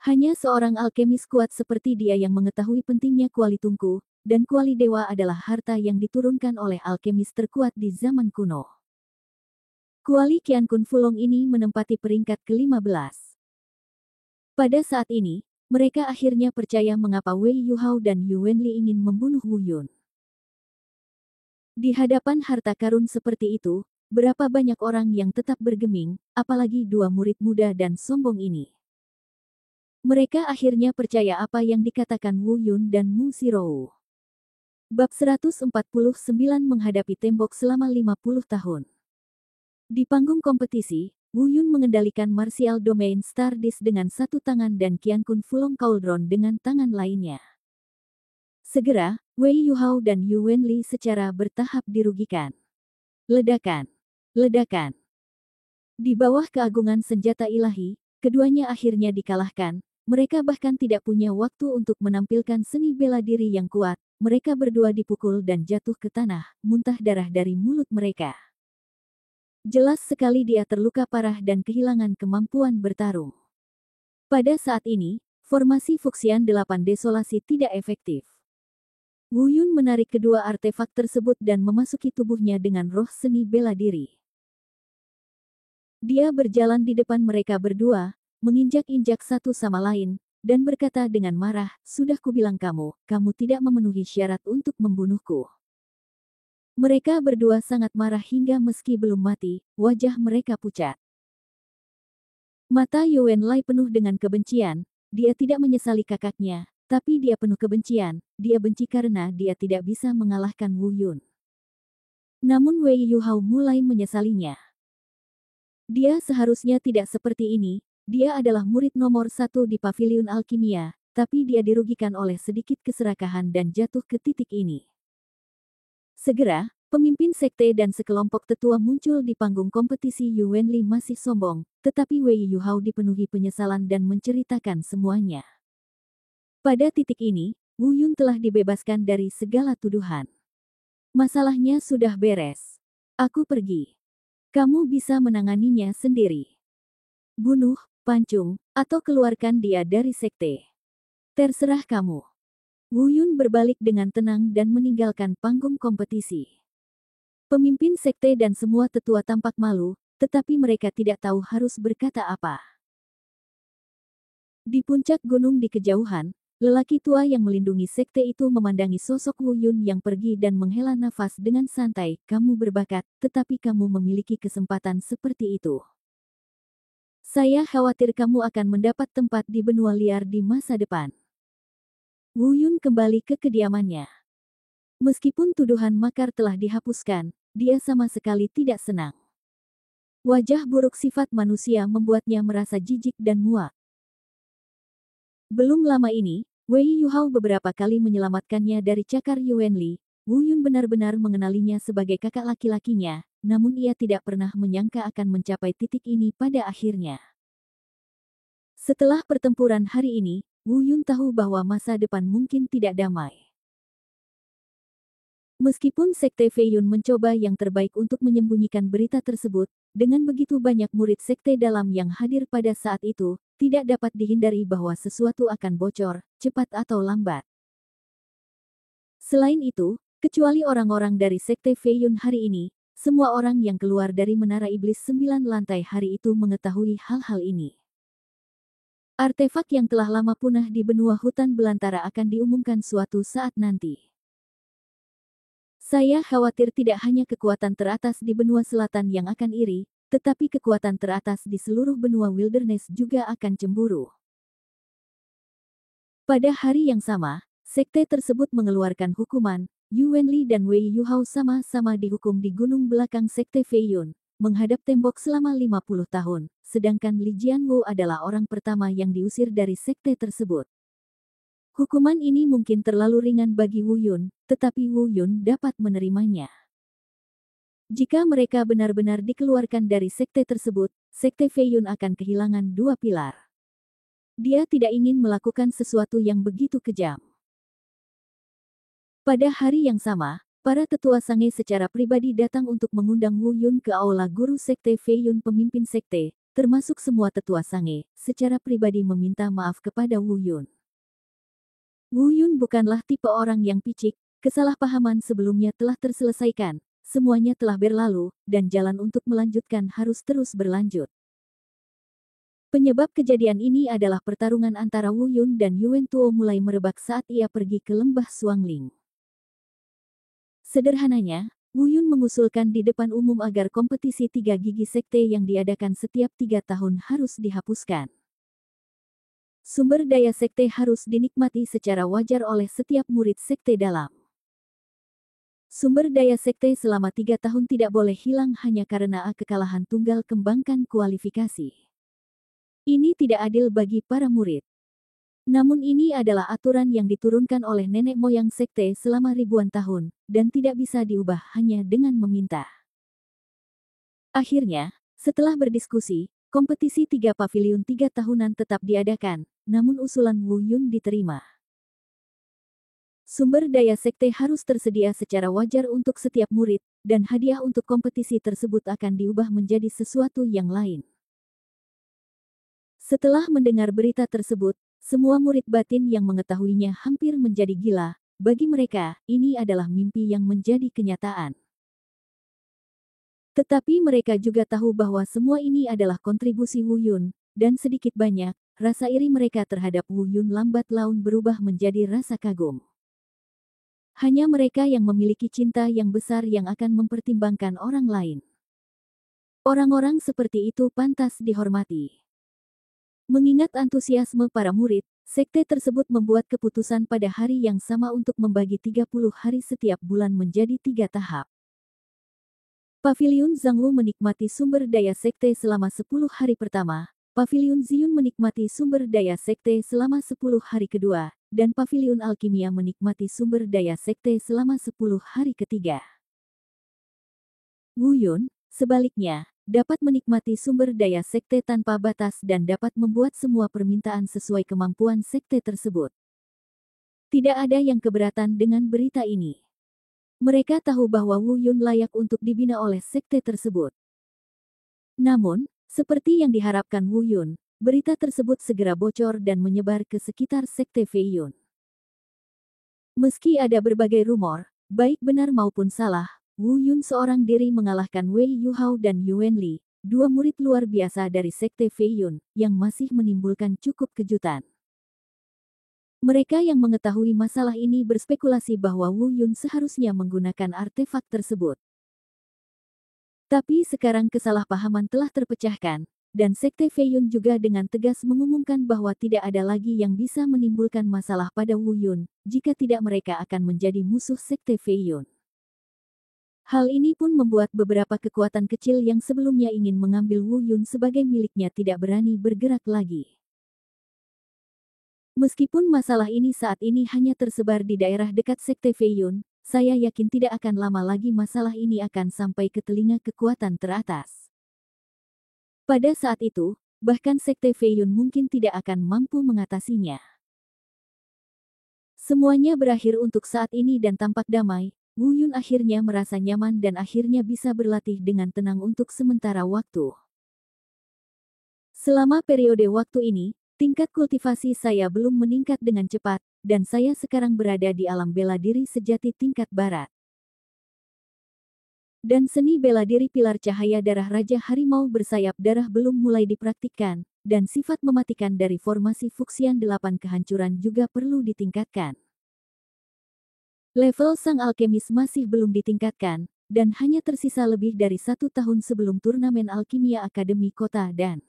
Hanya seorang alkemis kuat seperti dia yang mengetahui pentingnya kuali tungku, dan kuali dewa adalah harta yang diturunkan oleh alkemis terkuat di zaman kuno. Kuali Qian Kun Fulong ini menempati peringkat ke-15. Pada saat ini, mereka akhirnya percaya mengapa Wei Yuhao dan Yu Wenli ingin membunuh Wu Yun. Di hadapan harta karun seperti itu, berapa banyak orang yang tetap bergeming, apalagi dua murid muda dan sombong ini. Mereka akhirnya percaya apa yang dikatakan Wu Yun dan Mu Shirou. Bab 149 menghadapi tembok selama 50 tahun. Di panggung kompetisi, Wu Yun mengendalikan Martial Domain Stardust dengan satu tangan dan Qian Kun Fulong Cauldron dengan tangan lainnya. Segera, Wei Yuhao dan Yu Wenli secara bertahap dirugikan. Ledakan. Ledakan. Di bawah keagungan senjata ilahi, keduanya akhirnya dikalahkan. Mereka bahkan tidak punya waktu untuk menampilkan seni bela diri yang kuat. Mereka berdua dipukul dan jatuh ke tanah, muntah darah dari mulut mereka. Jelas sekali dia terluka parah dan kehilangan kemampuan bertarung. Pada saat ini, formasi Fuxian 8 Desolasi tidak efektif. Wu Yun menarik kedua artefak tersebut dan memasuki tubuhnya dengan roh seni bela diri. Dia berjalan di depan mereka berdua, menginjak-injak satu sama lain, dan berkata dengan marah, sudah kubilang kamu tidak memenuhi syarat untuk membunuhku. Mereka berdua sangat marah hingga meski belum mati, wajah mereka pucat. Mata Yu Wenli penuh dengan kebencian, dia tidak menyesali kakaknya, tapi dia penuh kebencian, dia benci karena dia tidak bisa mengalahkan Wu Yun. Namun Wei Yuhao mulai menyesalinya. Dia seharusnya tidak seperti ini, dia adalah murid nomor 1 di paviliun alkimia, tapi dia dirugikan oleh sedikit keserakahan dan jatuh ke titik ini. Segera, pemimpin sekte dan sekelompok tetua muncul di panggung kompetisi. Yu Wenli masih sombong, tetapi Wei Yuhao dipenuhi penyesalan dan menceritakan semuanya. Pada titik ini, Wu Yun telah dibebaskan dari segala tuduhan. Masalahnya sudah beres. Aku pergi. Kamu bisa menanganinya sendiri. Bunuh, pancung, atau keluarkan dia dari sekte. Terserah kamu. Wu Yun berbalik dengan tenang dan meninggalkan panggung kompetisi. Pemimpin sekte dan semua tetua tampak malu, tetapi mereka tidak tahu harus berkata apa. Di puncak gunung di kejauhan, lelaki tua yang melindungi sekte itu memandangi sosok Wu Yun yang pergi dan menghela nafas dengan santai. Kamu berbakat, tetapi kamu memiliki kesempatan seperti itu. Saya khawatir kamu akan mendapat tempat di benua liar di masa depan. Wu Yun kembali ke kediamannya. Meskipun tuduhan makar telah dihapuskan, dia sama sekali tidak senang. Wajah buruk sifat manusia membuatnya merasa jijik dan muak. Belum lama ini, Wei Yuhao beberapa kali menyelamatkannya dari cakar Yu Wenli. Wu Yun benar-benar mengenalinya sebagai kakak laki-lakinya, namun ia tidak pernah menyangka akan mencapai titik ini pada akhirnya. Setelah pertempuran hari ini, Wu Yun tahu bahwa masa depan mungkin tidak damai. Meskipun Sekte Fei Yun mencoba yang terbaik untuk menyembunyikan berita tersebut, dengan begitu banyak murid Sekte Dalam yang hadir pada saat itu, tidak dapat dihindari bahwa sesuatu akan bocor, cepat atau lambat. Selain itu, kecuali orang-orang dari Sekte Fei Yun hari ini, semua orang yang keluar dari Menara Iblis 9 lantai hari itu mengetahui hal-hal ini. Artefak yang telah lama punah di benua hutan belantara akan diumumkan suatu saat nanti. Saya khawatir tidak hanya kekuatan teratas di benua selatan yang akan iri, tetapi kekuatan teratas di seluruh benua wilderness juga akan cemburu. Pada hari yang sama, sekte tersebut mengeluarkan hukuman. Yu Wenli dan Wei Yuhao sama-sama dihukum di gunung belakang Sekte Fei Yun. menghadap tembok selama 50 tahun, sedangkan Li Jianwu adalah orang pertama yang diusir dari sekte tersebut. Hukuman ini mungkin terlalu ringan bagi Wu Yun, tetapi Wu Yun dapat menerimanya. Jika mereka benar-benar dikeluarkan dari sekte tersebut, sekte Fei Yun akan kehilangan dua pilar. Dia tidak ingin melakukan sesuatu yang begitu kejam. Pada hari yang sama, para tetua Sange secara pribadi datang untuk mengundang Wu Yun ke aula guru sekte Fei Yun. Pemimpin sekte, termasuk semua tetua Sange, secara pribadi meminta maaf kepada Wu Yun. Wu Yun bukanlah tipe orang yang picik, kesalahpahaman sebelumnya telah terselesaikan, semuanya telah berlalu, dan jalan untuk melanjutkan harus terus berlanjut. Penyebab kejadian ini adalah pertarungan antara Wu Yun dan Yuan Tuo mulai merebak saat ia pergi ke lembah Suangling. Sederhananya, Wu Yun mengusulkan di depan umum agar kompetisi 3 gigi sekte yang diadakan setiap 3 tahun harus dihapuskan. Sumber daya sekte harus dinikmati secara wajar oleh setiap murid sekte dalam. Sumber daya sekte selama 3 tahun tidak boleh hilang hanya karena kekalahan tunggal. Kembangkan kualifikasi. Ini tidak adil bagi para murid. Namun ini adalah aturan yang diturunkan oleh nenek moyang sekte selama ribuan tahun, dan tidak bisa diubah hanya dengan meminta. Akhirnya, setelah berdiskusi, kompetisi 3 pavilion 3 tahunan tetap diadakan, namun usulan Wu Yun diterima. Sumber daya sekte harus tersedia secara wajar untuk setiap murid, dan hadiah untuk kompetisi tersebut akan diubah menjadi sesuatu yang lain. Setelah mendengar berita tersebut, semua murid batin yang mengetahuinya hampir menjadi gila. Bagi mereka, ini adalah mimpi yang menjadi kenyataan. Tetapi mereka juga tahu bahwa semua ini adalah kontribusi Wu Yun, dan sedikit banyak, rasa iri mereka terhadap Wu Yun lambat laun berubah menjadi rasa kagum. Hanya mereka yang memiliki cinta yang besar yang akan mempertimbangkan orang lain. Orang-orang seperti itu pantas dihormati. Mengingat antusiasme para murid, sekte tersebut membuat keputusan pada hari yang sama untuk membagi 30 hari setiap bulan menjadi 3 tahap. Pavilion Zhangwu menikmati sumber daya sekte selama 10 hari pertama, Pavilion Ziyun menikmati sumber daya sekte selama 10 hari kedua, dan Pavilion Alkimia menikmati sumber daya sekte selama 10 hari ketiga. Wu Yun, sebaliknya, dapat menikmati sumber daya sekte tanpa batas dan dapat membuat semua permintaan sesuai kemampuan sekte tersebut. Tidak ada yang keberatan dengan berita ini. Mereka tahu bahwa Wu Yun layak untuk dibina oleh sekte tersebut. Namun, seperti yang diharapkan Wu Yun, berita tersebut segera bocor dan menyebar ke sekitar sekte Fei Yun. Meski ada berbagai rumor, baik benar maupun salah, Wu Yun seorang diri mengalahkan Wei Yuhao dan Yuan Li, 2 murid luar biasa dari sekte Fei Yun, yang masih menimbulkan cukup kejutan. Mereka yang mengetahui masalah ini berspekulasi bahwa Wu Yun seharusnya menggunakan artefak tersebut. Tapi sekarang kesalahpahaman telah terpecahkan, dan sekte Fei Yun juga dengan tegas mengumumkan bahwa tidak ada lagi yang bisa menimbulkan masalah pada Wu Yun, jika tidak mereka akan menjadi musuh sekte Fei Yun. Hal ini pun membuat beberapa kekuatan kecil yang sebelumnya ingin mengambil Wu Yun sebagai miliknya tidak berani bergerak lagi. Meskipun masalah ini saat ini hanya tersebar di daerah dekat sekte Fei Yun, saya yakin tidak akan lama lagi masalah ini akan sampai ke telinga kekuatan teratas. Pada saat itu, bahkan sekte Fei Yun mungkin tidak akan mampu mengatasinya. Semuanya berakhir untuk saat ini dan tampak damai. Wu Yun akhirnya merasa nyaman dan akhirnya bisa berlatih dengan tenang untuk sementara waktu. Selama periode waktu ini, tingkat kultivasi saya belum meningkat dengan cepat, dan saya sekarang berada di alam bela diri sejati tingkat barat. Dan seni bela diri pilar cahaya darah Raja Harimau bersayap darah belum mulai dipraktikkan, dan sifat mematikan dari formasi Fuxian 8 kehancuran juga perlu ditingkatkan. Level sang alkemis masih belum ditingkatkan, dan hanya tersisa lebih dari 1 tahun sebelum turnamen alkimia Akademi Kota dan.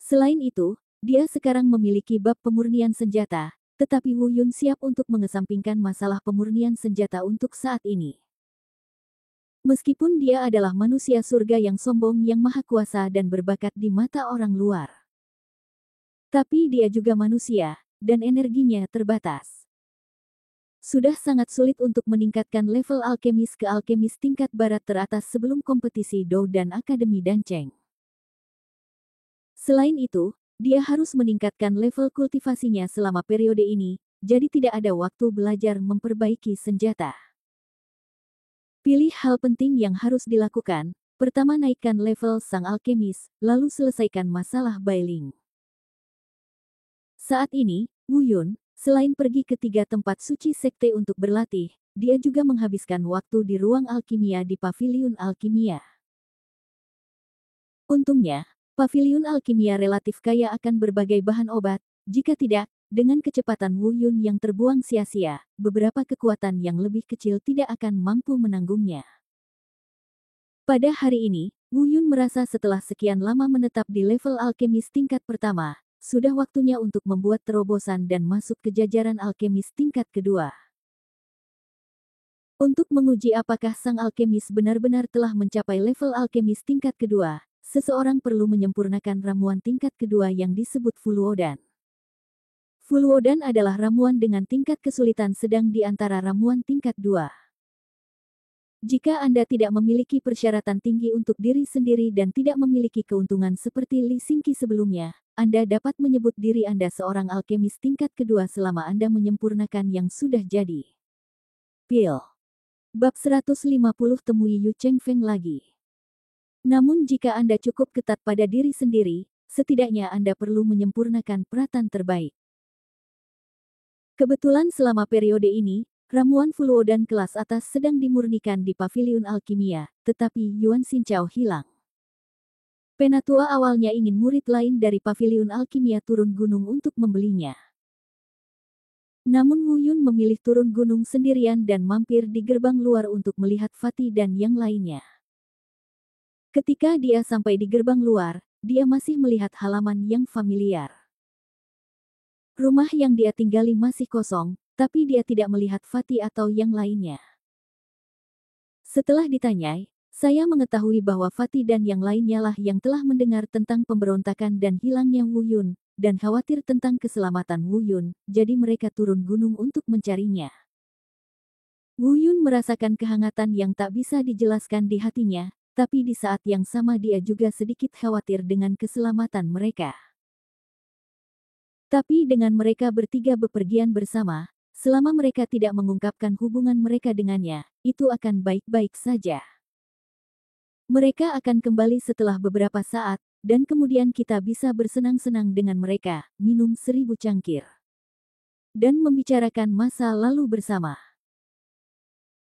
Selain itu, dia sekarang memiliki bab pemurnian senjata, tetapi Wu Yun siap untuk mengesampingkan masalah pemurnian senjata untuk saat ini. Meskipun dia adalah manusia surga yang sombong yang maha kuasa dan berbakat di mata orang luar. Tapi dia juga manusia, dan energinya terbatas. Sudah sangat sulit untuk meningkatkan level alkemis ke alkemis tingkat barat teratas sebelum kompetisi Dou dan Akademi Danceng. Selain itu, dia harus meningkatkan level kultivasinya selama periode ini, jadi tidak ada waktu belajar memperbaiki senjata. Pilih hal penting yang harus dilakukan. Pertama, naikkan level sang alkemis, lalu selesaikan masalah Bailing. Saat ini, Wu Yun, selain pergi ke 3 tempat suci sekte untuk berlatih, dia juga menghabiskan waktu di ruang alkimia di Paviliun Alkimia. Untungnya, Paviliun Alkimia relatif kaya akan berbagai bahan obat, jika tidak, dengan kecepatan Wu Yun yang terbuang sia-sia, beberapa kekuatan yang lebih kecil tidak akan mampu menanggungnya. Pada hari ini, Wu Yun merasa setelah sekian lama menetap di level alkemis tingkat pertama, sudah waktunya untuk membuat terobosan dan masuk ke jajaran alkemis tingkat kedua. Untuk menguji apakah sang alkemis benar-benar telah mencapai level alkemis tingkat kedua, seseorang perlu menyempurnakan ramuan tingkat kedua yang disebut Fulwodan. Fulwodan adalah ramuan dengan tingkat kesulitan sedang di antara ramuan tingkat 2. Jika Anda tidak memiliki persyaratan tinggi untuk diri sendiri dan tidak memiliki keuntungan seperti Li Xingqi sebelumnya, Anda dapat menyebut diri Anda seorang alkemis tingkat kedua selama Anda menyempurnakan yang sudah jadi. Pil. Bab 150 temui Yu Chengfeng lagi. Namun jika Anda cukup ketat pada diri sendiri, setidaknya Anda perlu menyempurnakan peratan terbaik. Kebetulan selama periode ini, ramuan Fulwodan kelas atas sedang dimurnikan di Paviliun Alkimia, tetapi Yuan Xinchao hilang. Penatua awalnya ingin murid lain dari Paviliun Alkimia turun gunung untuk membelinya. Namun Wu Yun memilih turun gunung sendirian dan mampir di gerbang luar untuk melihat Fatih dan yang lainnya. Ketika dia sampai di gerbang luar, dia masih melihat halaman yang familiar. Rumah yang dia tinggali masih kosong, tapi dia tidak melihat Fatih atau yang lainnya. Setelah ditanyai, saya mengetahui bahwa Fatih dan yang lainnya lah yang telah mendengar tentang pemberontakan dan hilangnya Wu Yun, dan khawatir tentang keselamatan Wu Yun, jadi mereka turun gunung untuk mencarinya. Wu Yun merasakan kehangatan yang tak bisa dijelaskan di hatinya, tapi di saat yang sama dia juga sedikit khawatir dengan keselamatan mereka. Tapi dengan mereka bertiga bepergian bersama, selama mereka tidak mengungkapkan hubungan mereka dengannya, itu akan baik-baik saja. Mereka akan kembali setelah beberapa saat, dan kemudian kita bisa bersenang-senang dengan mereka, minum 1000 cangkir, dan membicarakan masa lalu bersama.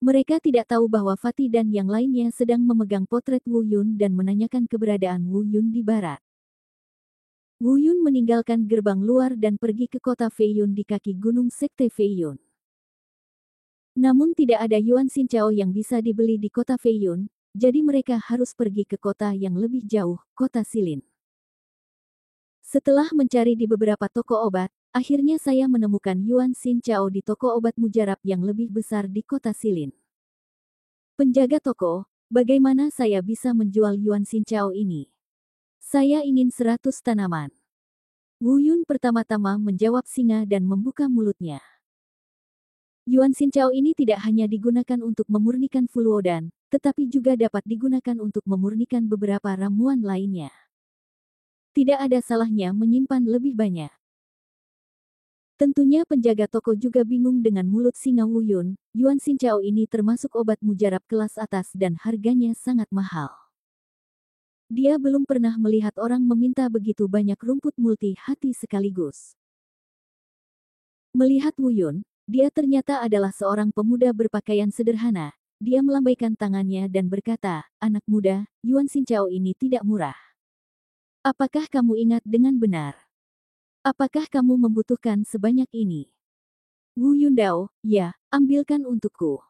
Mereka tidak tahu bahwa Fatih dan yang lainnya sedang memegang potret Wu Yun dan menanyakan keberadaan Wu Yun di barat. Wu Yun meninggalkan gerbang luar dan pergi ke kota Feiyun di kaki gunung sekte Feiyun. Namun tidak ada Yuan Xinchao yang bisa dibeli di kota Feiyun, jadi mereka harus pergi ke kota yang lebih jauh, kota Silin. Setelah mencari di beberapa toko obat, akhirnya saya menemukan Yuan Xinchao di toko obat mujarab yang lebih besar di kota Silin. Penjaga toko, bagaimana saya bisa menjual Yuan Xinchao ini? Saya ingin 100 tanaman. Wu Yun pertama-tama menjawab singa dan membuka mulutnya. Yuan Xinchao ini tidak hanya digunakan untuk memurnikan Fulwodan, tetapi juga dapat digunakan untuk memurnikan beberapa ramuan lainnya. Tidak ada salahnya menyimpan lebih banyak. Tentunya penjaga toko juga bingung dengan mulut singa Wu Yun. Yuan Xinchao ini termasuk obat mujarab kelas atas dan harganya sangat mahal. Dia belum pernah melihat orang meminta begitu banyak rumput multi hati sekaligus. Melihat Wu Yun, dia ternyata adalah seorang pemuda berpakaian sederhana. Dia melambaikan tangannya dan berkata, "Anak muda, Yuan Xinchao ini tidak murah. Apakah kamu ingat dengan benar? Apakah kamu membutuhkan sebanyak ini?" Wu Yundao, "Ya, ambilkan untukku."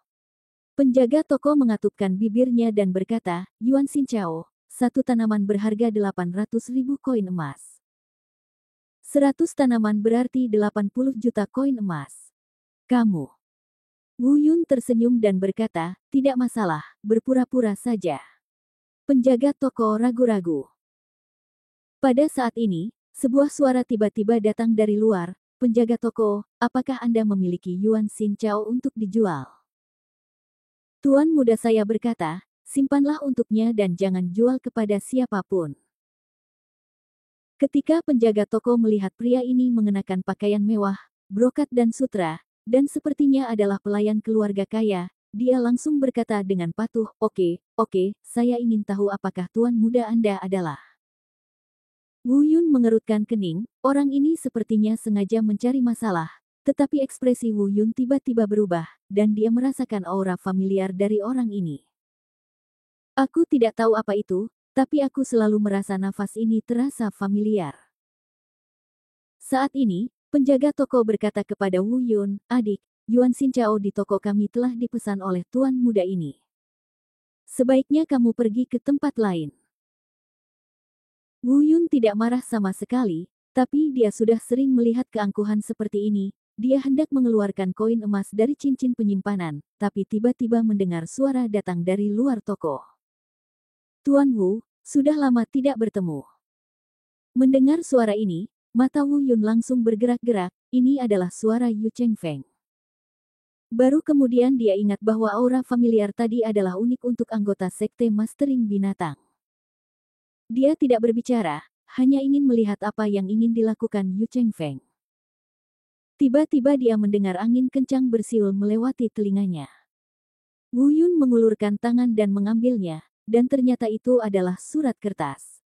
Penjaga toko mengatupkan bibirnya dan berkata, "Yuan Xinchao, satu tanaman berharga 800.000 koin emas. 100 tanaman berarti 80 juta koin emas. Kamu Wu Yun tersenyum dan berkata, tidak masalah, berpura-pura saja. Penjaga toko ragu-ragu. Pada saat ini, sebuah suara tiba-tiba datang dari luar. Penjaga toko, apakah Anda memiliki Yuan Xin Chao untuk dijual? Tuan muda saya berkata, simpanlah untuknya dan jangan jual kepada siapapun. Ketika penjaga toko melihat pria ini mengenakan pakaian mewah, brokat dan sutra, dan sepertinya adalah pelayan keluarga kaya, dia langsung berkata dengan patuh, oke, saya ingin tahu apakah tuan muda Anda adalah. Wu Yun mengerutkan kening, orang ini sepertinya sengaja mencari masalah, tetapi ekspresi Wu Yun tiba-tiba berubah, dan dia merasakan aura familiar dari orang ini. Aku tidak tahu apa itu, tapi aku selalu merasa nafas ini terasa familiar. Saat ini, penjaga toko berkata kepada Wu Yun, adik, Yuan Xin Chao di toko kami telah dipesan oleh tuan muda ini. Sebaiknya kamu pergi ke tempat lain. Wu Yun tidak marah sama sekali, tapi dia sudah sering melihat keangkuhan seperti ini. Dia hendak mengeluarkan koin emas dari cincin penyimpanan, tapi tiba-tiba mendengar suara datang dari luar toko. Tuan Wu, sudah lama tidak bertemu. Mendengar suara ini, mata Wu Yun langsung bergerak-gerak, ini adalah suara Yu Chengfeng. Baru kemudian dia ingat bahwa aura familiar tadi adalah unik untuk anggota sekte mastering binatang. Dia tidak berbicara, hanya ingin melihat apa yang ingin dilakukan Yu Chengfeng. Tiba-tiba dia mendengar angin kencang bersiul melewati telinganya. Wu Yun mengulurkan tangan dan mengambilnya, dan ternyata itu adalah surat kertas.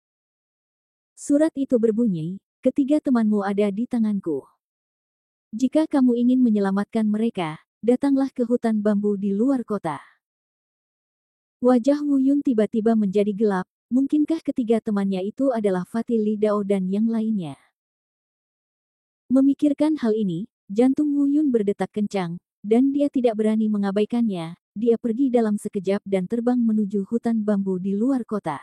Surat itu berbunyi, ketiga temanmu ada di tanganku. Jika kamu ingin menyelamatkan mereka, datanglah ke hutan bambu di luar kota. Wajah Wu Yun tiba-tiba menjadi gelap. Mungkinkah ketiga temannya itu adalah Fatih Li Dao dan yang lainnya? Memikirkan hal ini, jantung Wu Yun berdetak kencang, dan dia tidak berani mengabaikannya. Dia pergi dalam sekejap dan terbang menuju hutan bambu di luar kota.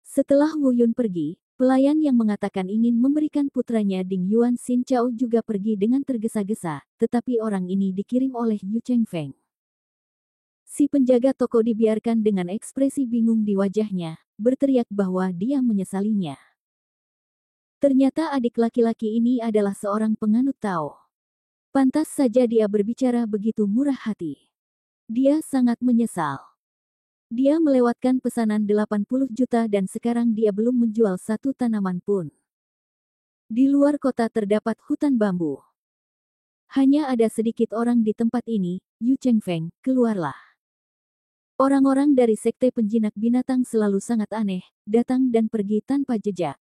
Setelah Wu Yun pergi, pelayan yang mengatakan ingin memberikan putranya Ding Yuan Xin Chao juga pergi dengan tergesa-gesa, tetapi orang ini dikirim oleh Yu Chengfeng. Si penjaga toko dibiarkan dengan ekspresi bingung di wajahnya, berteriak bahwa dia menyesalinya. Ternyata adik laki-laki ini adalah seorang penganut Tao. Pantas saja dia berbicara begitu murah hati. Dia sangat menyesal. Dia melewatkan pesanan 80 juta dan sekarang dia belum menjual satu tanaman pun. Di luar kota terdapat hutan bambu. Hanya ada sedikit orang di tempat ini, Yu Chengfeng, keluarlah. Orang-orang dari sekte penjinak binatang selalu sangat aneh, datang dan pergi tanpa jejak.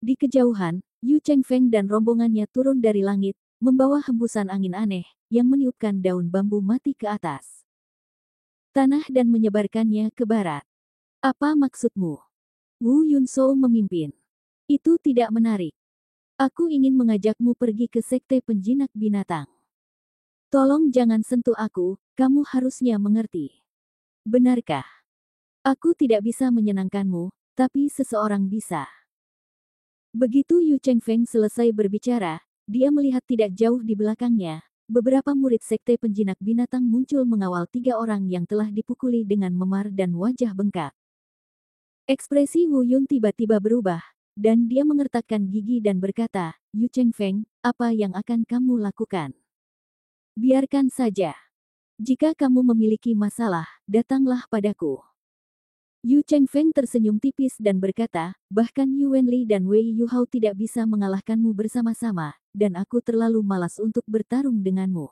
Di kejauhan, Yu Chengfeng dan rombongannya turun dari langit, membawa hembusan angin aneh, yang meniupkan daun bambu mati ke atas tanah dan menyebarkannya ke barat. Apa maksudmu? Wu Yunso memimpin. Itu tidak menarik. Aku ingin mengajakmu pergi ke sekte penjinak binatang. Tolong jangan sentuh aku, kamu harusnya mengerti. Benarkah? Aku tidak bisa menyenangkanmu, tapi seseorang bisa. Begitu Yu Chengfeng selesai berbicara, dia melihat tidak jauh di belakangnya. Beberapa murid sekte penjinak binatang muncul mengawal 3 orang yang telah dipukuli dengan memar dan wajah bengkak. Ekspresi Wu Yun tiba-tiba berubah, dan dia mengertakkan gigi dan berkata, Yu Chengfeng, apa yang akan kamu lakukan? Biarkan saja. Jika kamu memiliki masalah, datanglah padaku. Yu Chengfeng tersenyum tipis dan berkata, bahkan Yu Wenli dan Wei Yu Hao tidak bisa mengalahkanmu bersama-sama, dan aku terlalu malas untuk bertarung denganmu.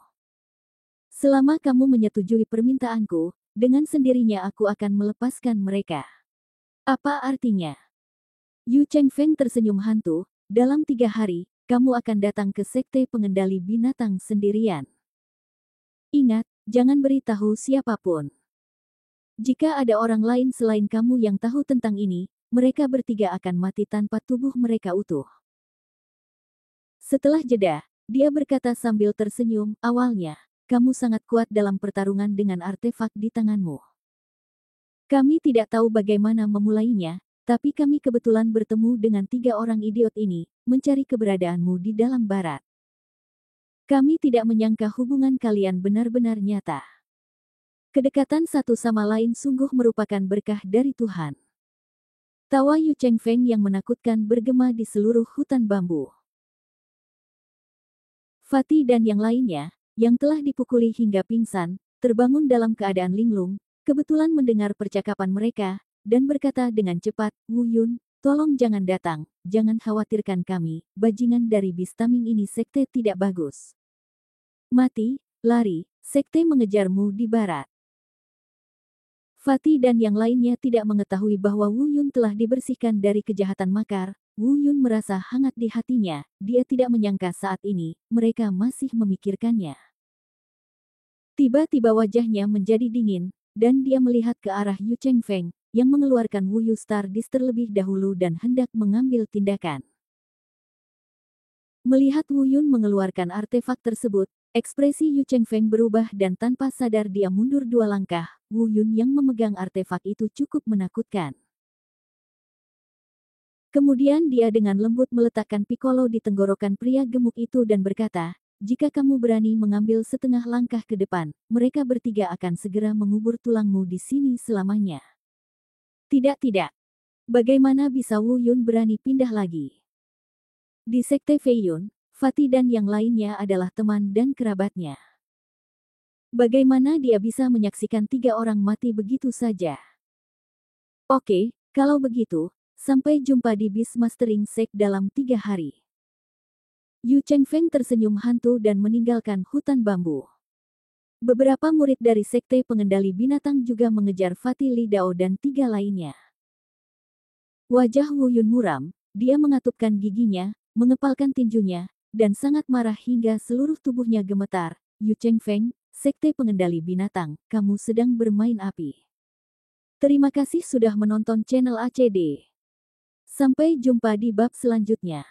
Selama kamu menyetujui permintaanku, dengan sendirinya aku akan melepaskan mereka. Apa artinya? Yu Chengfeng tersenyum hantu, dalam 3 hari, kamu akan datang ke sekte pengendali binatang sendirian. Ingat, jangan beritahu siapapun. Jika ada orang lain selain kamu yang tahu tentang ini, mereka bertiga akan mati tanpa tubuh mereka utuh. Setelah jeda, dia berkata sambil tersenyum, awalnya, kamu sangat kuat dalam pertarungan dengan artefak di tanganmu. Kami tidak tahu bagaimana memulainya, tapi kami kebetulan bertemu dengan 3 orang idiot ini, mencari keberadaanmu di dalam barat. Kami tidak menyangka hubungan kalian benar-benar nyata. Kedekatan satu sama lain sungguh merupakan berkah dari Tuhan. Tawa Yu Chengfeng yang menakutkan bergema di seluruh hutan bambu. Fatih dan yang lainnya, yang telah dipukuli hingga pingsan, terbangun dalam keadaan linglung, kebetulan mendengar percakapan mereka, dan berkata dengan cepat, "Wu Yun, tolong jangan datang, jangan khawatirkan kami, bajingan dari Bistaming ini sekte tidak bagus. Mati, lari, sekte mengejarmu di barat." Fatih dan yang lainnya tidak mengetahui bahwa Wu Yun telah dibersihkan dari kejahatan makar. Wu Yun merasa hangat di hatinya, dia tidak menyangka saat ini, mereka masih memikirkannya. Tiba-tiba wajahnya menjadi dingin, dan dia melihat ke arah Yu Chengfeng, yang mengeluarkan Wu Yu Star Disc terlebih dahulu dan hendak mengambil tindakan. Melihat Wu Yun mengeluarkan artefak tersebut, ekspresi Yu Chengfeng berubah dan tanpa sadar dia mundur 2 langkah. Wu Yun yang memegang artefak itu cukup menakutkan. Kemudian dia dengan lembut meletakkan pikolo di tenggorokan pria gemuk itu dan berkata, "Jika kamu berani mengambil setengah langkah ke depan, mereka bertiga akan segera mengubur tulangmu di sini selamanya." Tidak. Bagaimana bisa Wu Yun berani pindah lagi? Di Sekte Fei Yun, Fatih dan yang lainnya adalah teman dan kerabatnya. Bagaimana dia bisa menyaksikan 3 orang mati begitu saja? Oke, kalau begitu, sampai jumpa di Beast Mastering Sect dalam 3 hari. Yu Chengfeng tersenyum hantu dan meninggalkan hutan bambu. Beberapa murid dari Sekte Pengendali Binatang juga mengejar Fatih Li Dao dan 3 lainnya. Wajah Wu Yun muram, dia mengatupkan giginya, mengepalkan tinjunya, dan sangat marah hingga seluruh tubuhnya gemetar. "Yu Chengfeng, Sekte Pengendali Binatang, kamu sedang bermain api." Terima kasih sudah menonton channel ACD. Sampai jumpa di bab selanjutnya.